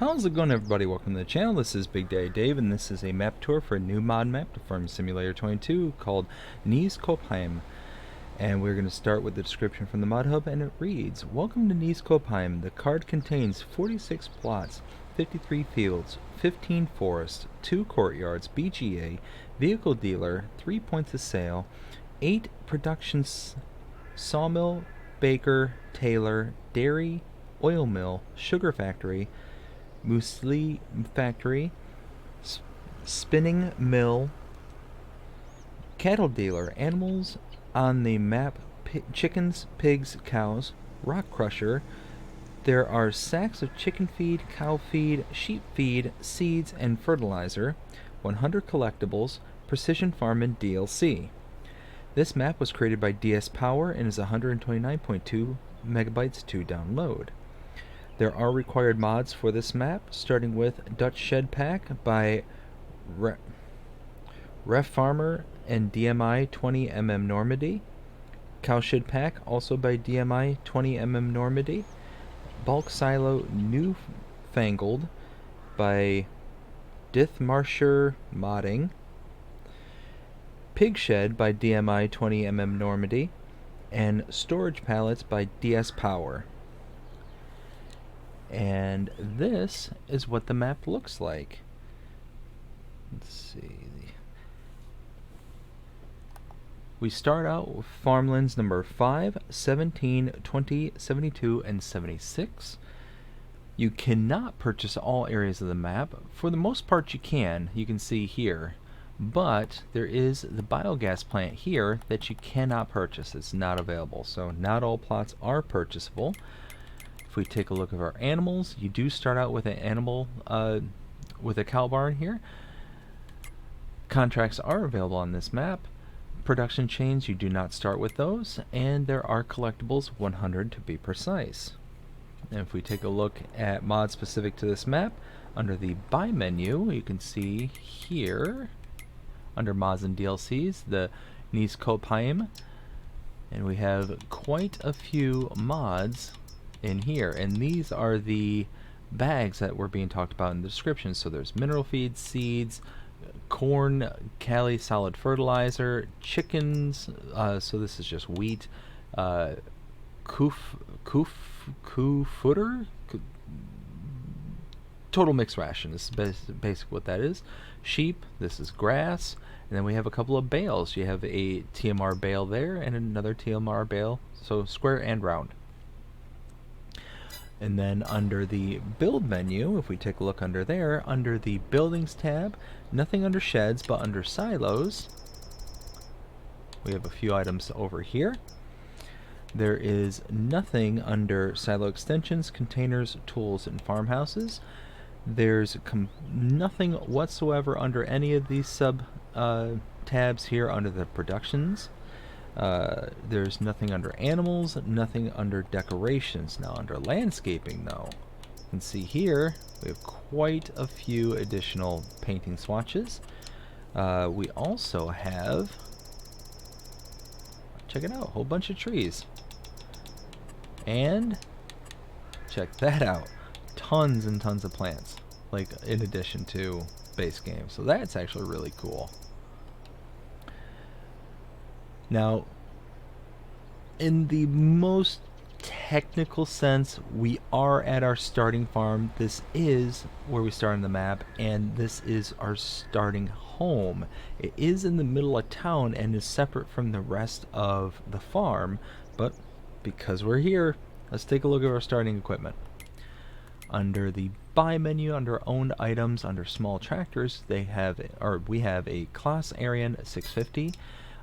How's it going, everybody? Welcome to the channel. This is Big Daddy Dave, and this is a map tour for a new mod map to Farm Simulator 22 called Knieskoppsheim. And we're going to start with the description from the mod hub, and it reads: Welcome to Knieskoppsheim. The card contains 46 plots, 53 fields, 15 forests, 2 courtyards, BGA, vehicle dealer, 3 points of sale, 8 production sawmill, baker, tailor, dairy, oil mill, sugar factory, muesli factory, spinning mill, cattle dealer, animals on the map, chickens, pigs, cows, rock crusher. There are sacks of chicken feed, cow feed, sheep feed, seeds, and fertilizer, 100 collectibles, precision farm, and DLC. This map was created by DS Power and is 129.2 megabytes to download. There are required mods for this map, starting with Dutch Shed Pack by Ref Farmer and DMI 20mm Normandy, Cowshed Pack also by DMI 20mm Normandy, Bulk Silo Newfangled by Dithmarsher Modding, Pig Shed by DMI 20mm Normandy, and Storage Pallets by DS Power. And this is what the map looks like. Let's see. We start out with farmlands number 5, 17, 20, 72, and 76. You cannot purchase all areas of the map. For the most part you can see here. But there is the biogas plant here that you cannot purchase. It's not available. So not all plots are purchasable. If we take a look at our animals, you do start out with an animal, with a cow barn here. Contracts are available on this map. Production chains, you do not start with those. And there are collectibles, 100 to be precise. And if we take a look at mods specific to this map, under the Buy menu, you can see here, under Mods and DLCs, the Knieskoppsheim. And we have quite a few mods in here, and these are the bags that were being talked about in the description. So there's mineral feed, seeds, corn, Cali solid fertilizer, chickens, so this is just wheat, fooder, total mixed ration. This is basically what that is. Sheep, this is grass, and then we have a couple of bales. You have a TMR bale there and another TMR bale, so square and round. And then under the build menu, if we take a look under there, under the buildings tab, nothing under sheds, but under silos, we have a few items over here. There is nothing under silo extensions, containers, tools, and farmhouses. There's nothing whatsoever under any of these sub tabs here under the productions. There's nothing under animals, nothing under decorations. Now under landscaping though, you can see here we have quite a few additional painting swatches. We also have, check it out, a whole bunch of trees. And check that out, tons and tons of plants, like in addition to base game. So that's actually really cool. Now, in the most technical sense, we are at our starting farm. This is where we start on the map, and this is our starting home. It is in the middle of town and is separate from the rest of the farm, but because we're here, let's take a look at our starting equipment. Under the Buy menu, under Owned Items, under Small Tractors, we have a Claas Arian 650.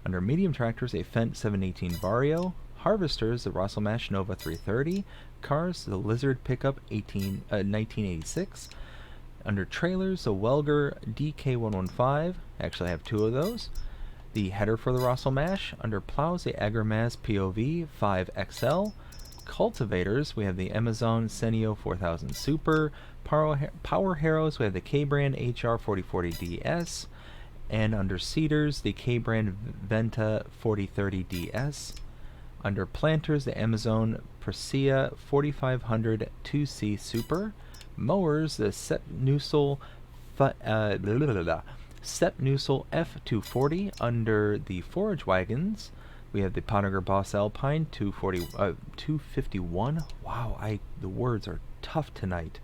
Under Medium Tractors, a Fendt 718 Vario. Harvesters, the Rosselmash Nova 330. Cars, the Lizard Pickup 1986. Under Trailers, the Welger DK115. Actually, I have 2 of those. The header for the Rosselmash. Under Plows, the Agromaz POV 5XL. Cultivators, we have the Amazon Senio 4000 Super. Power Harrows, we have the K-Brand HR 4040DS. And under Seeders, the K-Brand Venta 4030DS. Under Planters, the Amazon Presea 4500 2C Super. mowers, the Sepnusel F240. Under the forage wagons, we have the Pontiger Boss Alpine 251. Wow, the words are tough tonight.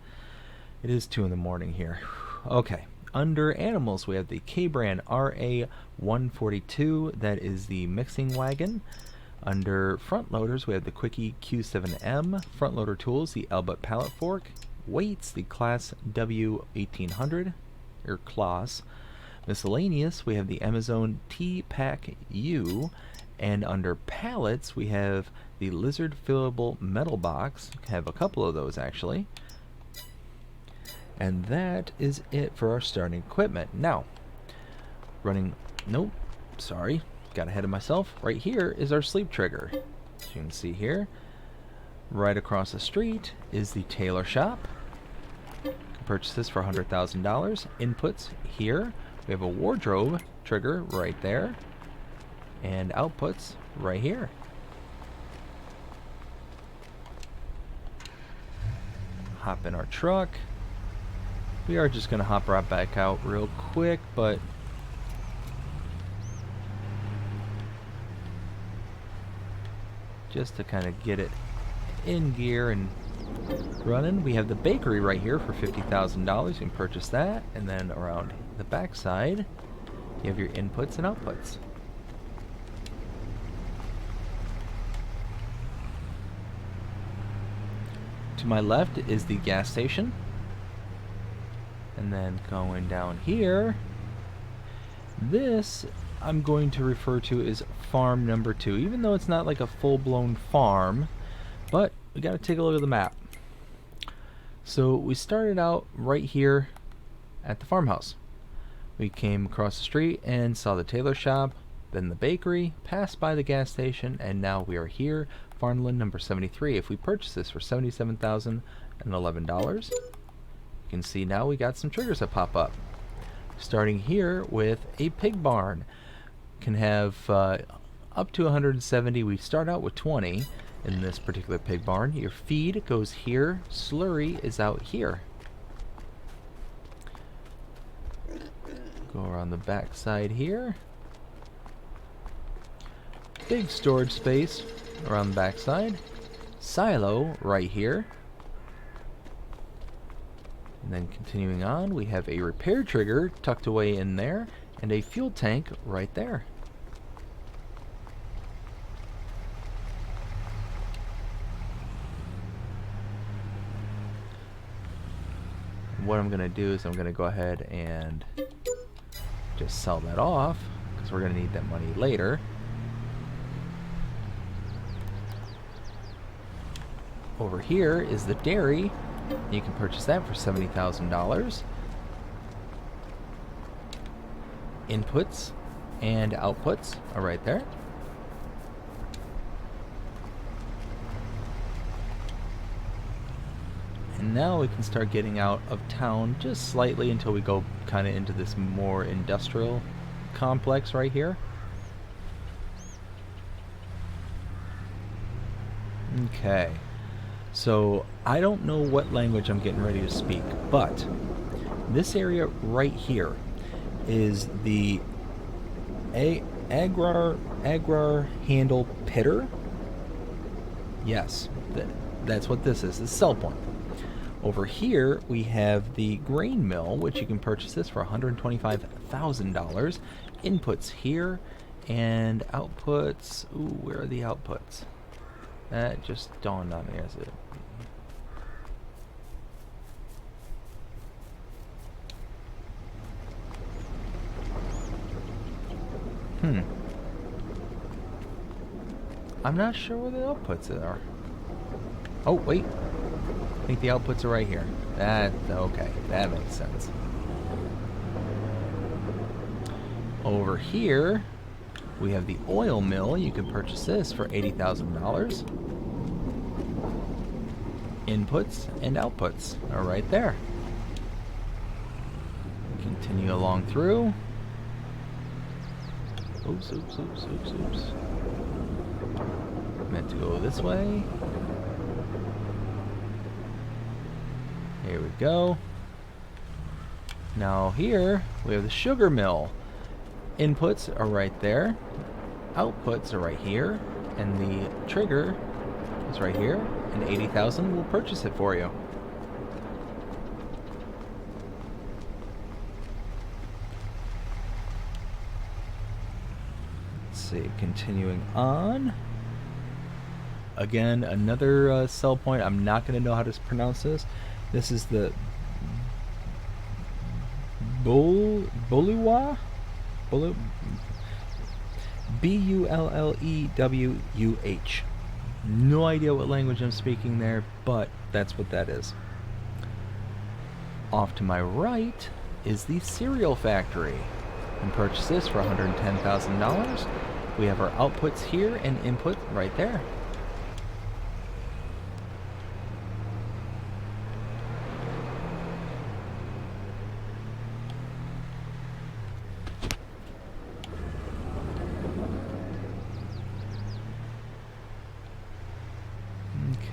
It is 2 in the morning here. Okay. Under animals, we have the K-Brand RA142. That is the mixing wagon. Under front loaders, we have the Quickie Q7M. Front loader tools, the Albert pallet fork. Weights, the Class W1800, or Class. Miscellaneous, we have the Amazon T-Pack U. And under pallets, we have the Lizard fillable metal box. Have a couple of those actually. And that is it for our starting equipment. Now, got ahead of myself. Right here is our sleep trigger. As you can see here, right across the street is the tailor shop. You can purchase this for $100,000. Inputs here. We have a wardrobe trigger right there. And outputs right here. Hop in our truck. We are just going to hop right back out real quick, but just to kind of get it in gear and running. We have the bakery right here for $50,000. You can purchase that. And then around the back side, you have your inputs and outputs. To my left is the gas station. And then going down here, this I'm going to refer to as farm number 2, even though it's not like a full-blown farm, but we got to take a look at the map. So we started out right here at the farmhouse. We came across the street and saw the tailor shop, then the bakery, passed by the gas station, and now we are here, farmland number 73. If we purchase this for $77,011, you can see now we got some triggers that pop up. Starting here with a pig barn. Can have up to 170. We start out with 20 in this particular pig barn. Your feed goes here. Slurry is out here. Go around the back side here. Big storage space around the back side. Silo right here. And then continuing on, we have a repair trigger tucked away in there, and a fuel tank right there. What I'm going to do is I'm going to go ahead and just sell that off, because we're going to need that money later. Over here is the dairy. You can purchase that for $70,000. Inputs and outputs are right there. And now we can start getting out of town just slightly until we go kind of into this more industrial complex right here. Okay. So, I don't know what language I'm getting ready to speak, but this area right here is the Agrar Handle Pitter. Yes, that's what this is, the sell point. Over here, we have the grain mill, which you can purchase this for $125,000. Inputs here, and outputs. Ooh, where are the outputs? That just dawned on me as it. I'm not sure where the outputs are. Oh, wait. I think the outputs are right here. Okay, that makes sense. Over here, we have the oil mill. You can purchase this for $80,000. Inputs and outputs are right there. Continue along through. Oops. Meant to go this way. Here we go. Now here we have the sugar mill. Inputs are right there. Outputs are right here. And the trigger is right here. And 80,000 will purchase it for you. Let's see, continuing on. Again, another sell point. I'm not going to know how to pronounce this. This is the Bullewah? B-U-L-L-E-W-U-H. No idea what language I'm speaking there, but that's what that is. Off to my right is the cereal factory. You can purchase this for $110,000. We have our outputs here and input right there.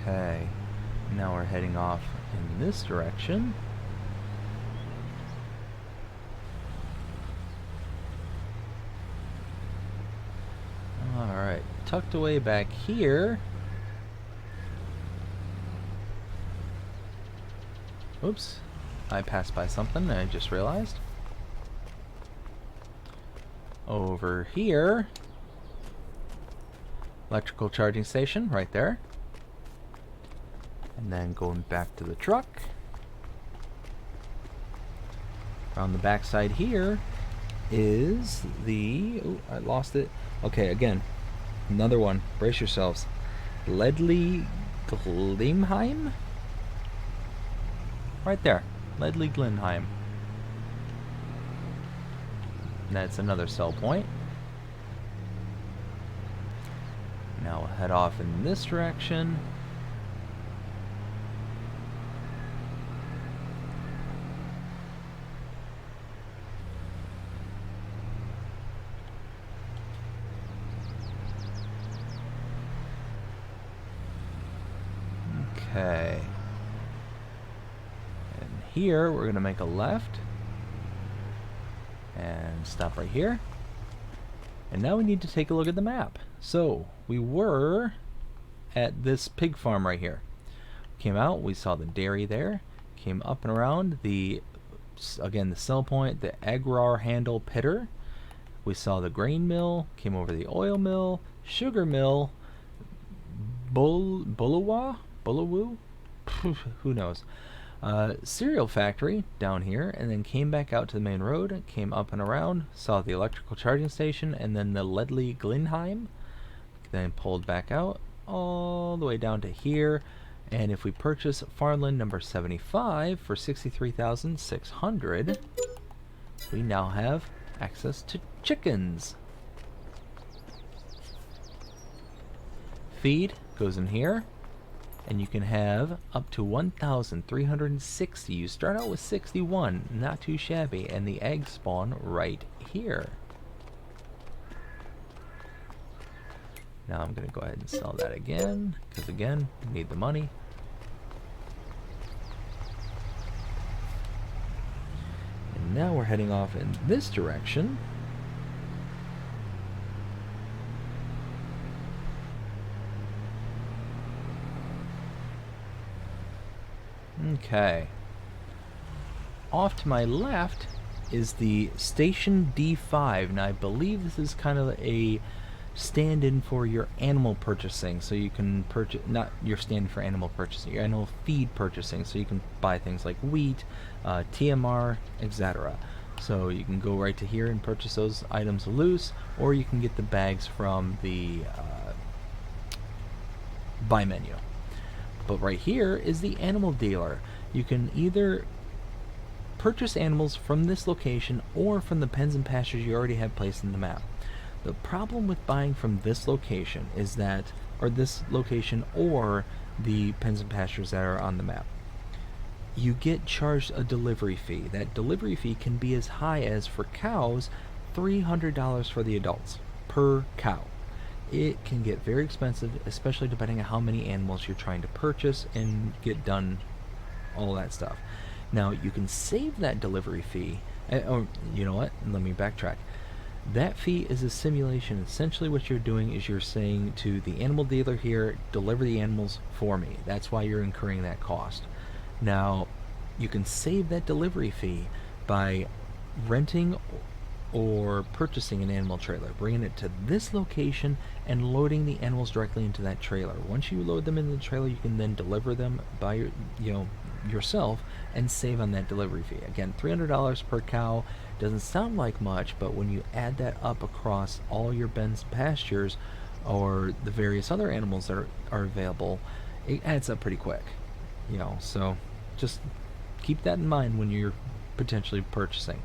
Okay, now we're heading off in this direction. Alright, tucked away back here. Oops, I passed by something I just realized. Over here, electrical charging station right there. And then going back to the truck. On the back side here is the... Oh, I lost it. Okay, again, another one. Brace yourselves. Ledley Glimheim? Right there. Ledley Glimheim. That's another sell point. Now we'll head off in this direction. Okay. And here we're going to make a left and stop right here. And now we need to take a look at the map. So we were at this pig farm right here. Came out, we saw the dairy there. Came up and around the, again, the sell point, the Agrar Handle Pitter. We saw the grain mill, came over the oil mill, sugar mill, Bullewoo? Who knows? Cereal factory down here, and then came back out to the main road, came up and around, saw the electrical charging station, and then the Ledley Glimheim, then pulled back out all the way down to here. And if we purchase farmland number 75 for $63,600, we now have access to chickens. Feed goes in here, and you can have up to 1,360. You start out with 61, not too shabby, and the eggs spawn right here. Now I'm going to go ahead and sell that again, because again, we need the money. And now we're heading off in this direction. Okay. Off to my left is the Station D5. Now I believe this is kind of a stand-in for your animal purchasing, so you can purchase, not your stand for animal purchasing, your animal feed purchasing, so you can buy things like wheat, TMR, etc. So you can go right to here and purchase those items loose, or you can get the bags from the buy menu. But right here is the animal dealer. You can either purchase animals from this location or from the pens and pastures you already have placed in the map. The problem with buying from this location is that, or this location or the pens and pastures that are on the map, you get charged a delivery fee. That delivery fee can be as high as, for cows, $300 for the adults per cow. It can get very expensive, especially depending on how many animals you're trying to purchase and get done all that stuff. Now, you can save that delivery fee. Or, you know what? Let me backtrack. That fee is a simulation. Essentially what you're doing is you're saying to the animal dealer here, deliver the animals for me. That's why you're incurring that cost. Now, you can save that delivery fee by renting or purchasing an animal trailer, bringing it to this location and loading the animals directly into that trailer. Once you load them into the trailer, you can then deliver them by yourself and save on that delivery fee. Again, $300 per cow doesn't sound like much, but when you add that up across all your Ben's pastures or the various other animals that are available, it adds up pretty quick. So just keep that in mind when you're potentially purchasing.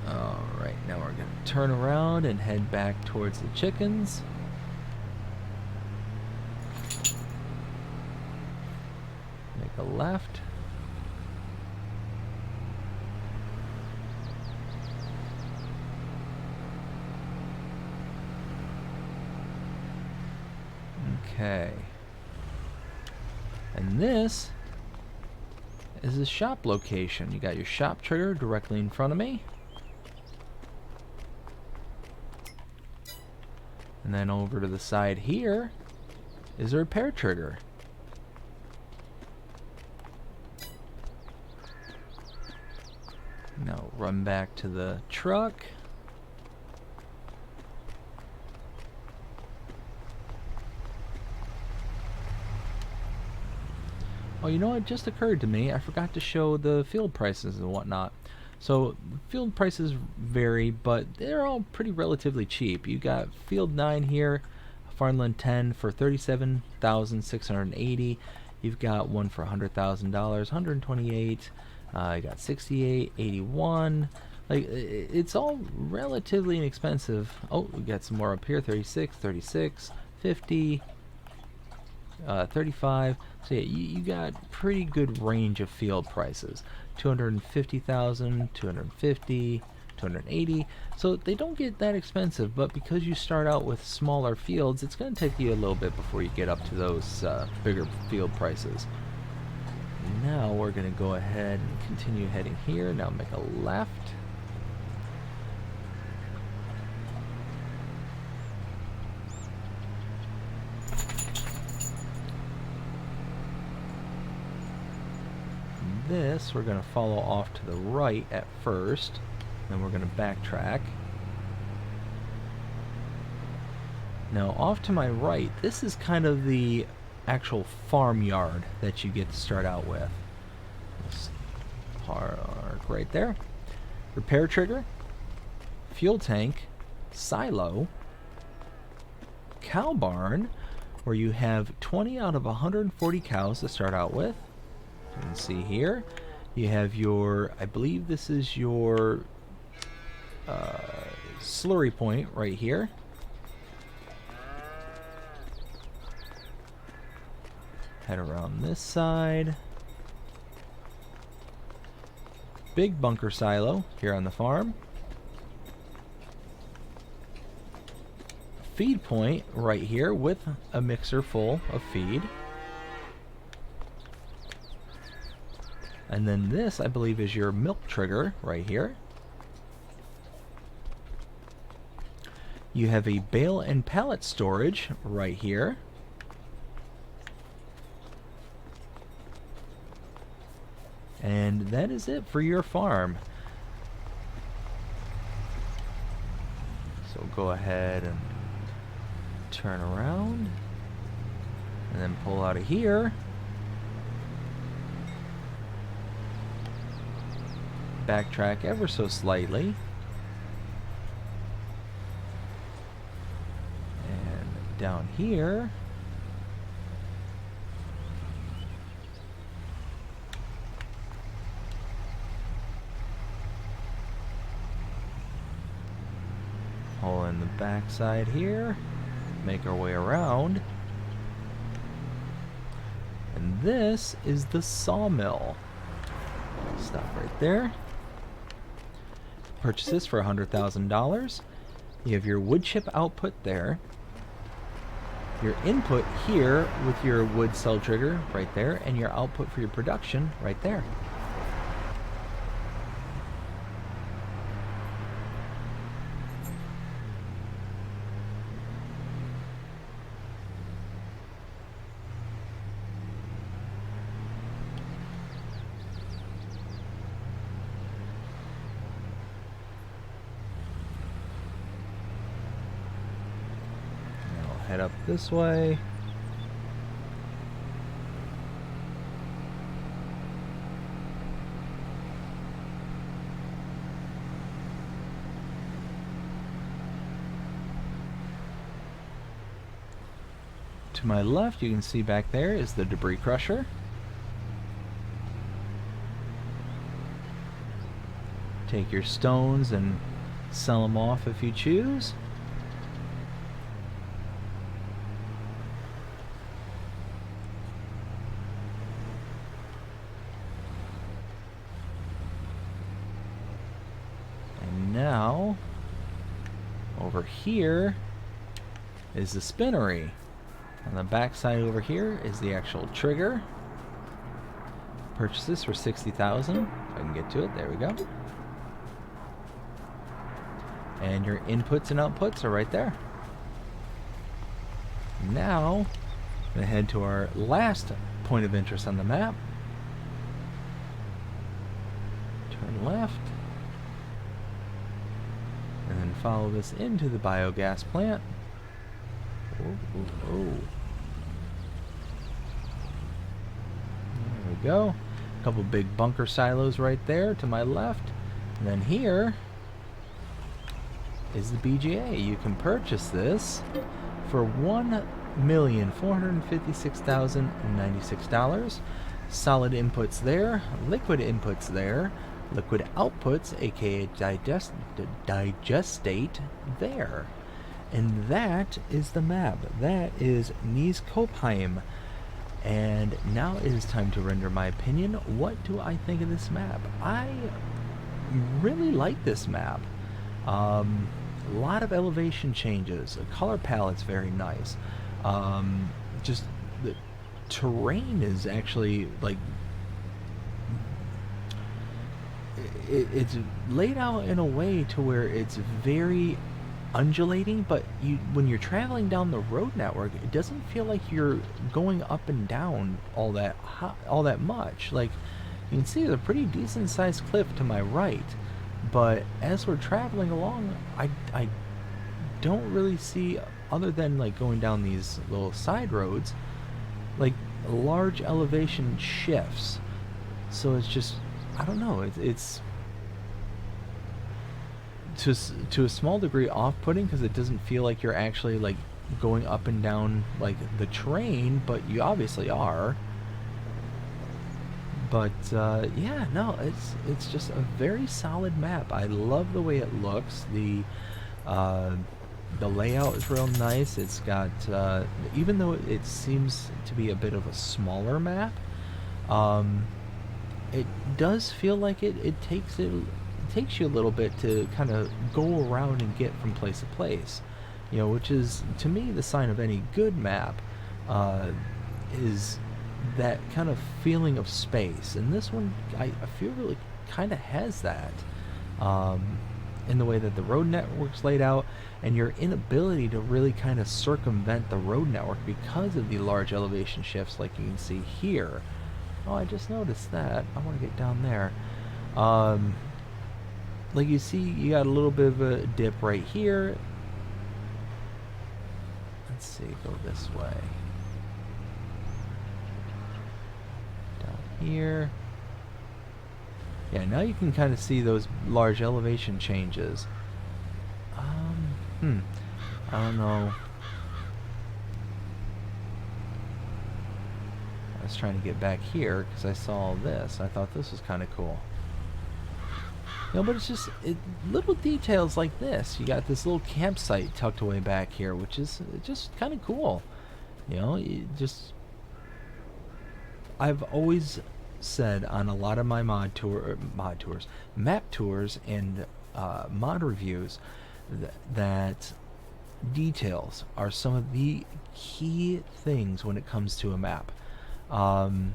Alright, now we're going to turn around and head back towards the chickens. Make a left. Okay. And this is a shop location. You got your shop trigger directly in front of me. And then over to the side here is a repair trigger. Now run back to the truck. Oh, you know what just occurred to me? I forgot to show the field prices and whatnot. So field prices vary, but they're all pretty relatively cheap. You got field 9 here, farmland 10 for $37,680. You've got one for $100,000, $128. You got 68, 81. Like, it's all relatively inexpensive. Oh, we got some more up here. 36, 36, 50, 35. So yeah, you got pretty good range of field prices. 250,000, 250, 280. So they don't get that expensive, but because you start out with smaller fields, it's going to take you a little bit before you get up to those bigger field prices. Now we're going to go ahead and continue heading here. Now make a left. This we're going to follow off to the right at first, then we're going to backtrack. Now off to my right, this is kind of the actual farmyard that you get to start out with. This park right there. Repair trigger, fuel tank, silo, cow barn, where you have 20 out of 140 cows to start out with. You can see here you have your, I believe this is your slurry point right here. Head around this side. Big bunker silo here on the farm. Feed point right here with a mixer full of feed. And then this, I believe, is your milk trigger right here. You have a bale and pallet storage right here. And that is it for your farm. So go ahead and turn around and then pull out of here. Backtrack ever so slightly. And down here, pull in the backside here, make our way around. And this is the sawmill. Stop right there. Purchase this for $100,000. You have your wood chip output there. Your input here with your wood cell trigger right there, and your output for your production right there. Head up this way. To my left, you can see back there is the debris crusher. Take your stones and sell them off if you choose. Now, over here is the spinnery. On the back side over here is the actual trigger. Purchase this for $60,000. If I can get to it, there we go. And your inputs and outputs are right there. Now, I'm going to head to our last point of interest on the map. Turn left. And then follow this into the biogas plant. Oh. There we go. A couple big bunker silos right there to my left. And then here is the BGA. You can purchase this for $1,456,096. Solid inputs there, liquid inputs there, liquid outputs, aka digestate, there. And that is the map. That is Knieskoppsheim. And now it is time to render my opinion. What do I think of this map? I really like this map. A lot of elevation changes. The color palette's very nice. Just the terrain is actually like it's laid out in a way to where it's very undulating, but when you're traveling down the road network, it doesn't feel like you're going up and down all that much. Like, you can see there's a pretty decent sized cliff to my right, but as we're traveling along, I don't really see, other than like going down these little side roads, like large elevation shifts. So it's just, I don't know, it's to a small degree off-putting, because it doesn't feel like you're actually like going up and down like the terrain, but you obviously are. But yeah, no, it's just a very solid map. I love the way it looks. The layout is real nice. It's got even though it seems to be a bit of a smaller map, it does feel like it takes you a little bit to kind of go around and get from place to place, you know, which is to me the sign of any good map, is that kind of feeling of space. And this one I feel really kind of has that, in the way that the road network's laid out, and your inability to really kind of circumvent the road network because of the large elevation shifts like you can see here. Oh, I just noticed that. I want to get down there. Like you see, you got a little bit of a dip right here. Let's see, go this way. Down here. Yeah, now you can kind of see those large elevation changes. I don't know. I was trying to get back here because I saw all this. I thought this was kind of cool. You know, but it's just little details like this. You got this little campsite tucked away back here, which is just kind of cool. You know, I've always said on a lot of my map tours and mod reviews that details are some of the key things when it comes to a map. Um,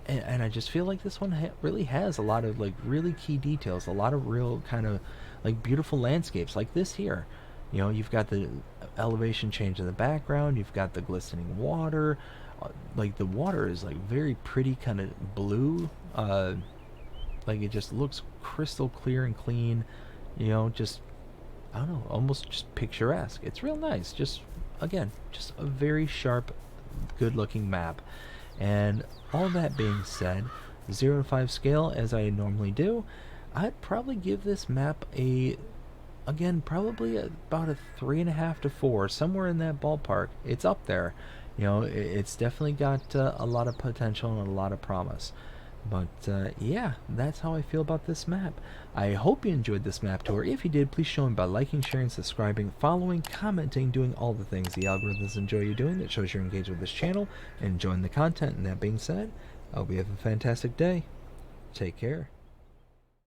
and I just feel like this one really has a lot of like really key details, a lot of real kind of like beautiful landscapes like this here. You know, you've got the elevation change in the background, you've got the glistening water. Like the water is like very pretty kind of blue. Like it just looks crystal clear and clean. You know, just I don't know, almost just picturesque. It's real nice. Just again, just a very sharp, good-looking map. And all that being said, 0 to 5 scale as I normally do, I'd probably give this map a again probably about a 3.5 to 4, somewhere in that ballpark. It's up there. You know, it's definitely got a lot of potential and a lot of promise. But yeah, that's how I feel about this map. I hope you enjoyed this map tour. If you did, please show me by liking, sharing, subscribing, following, commenting, doing all the things the algorithms enjoy you doing that shows you're engaged with this channel and enjoying the content. And that being said, I hope you have a fantastic day. Take care.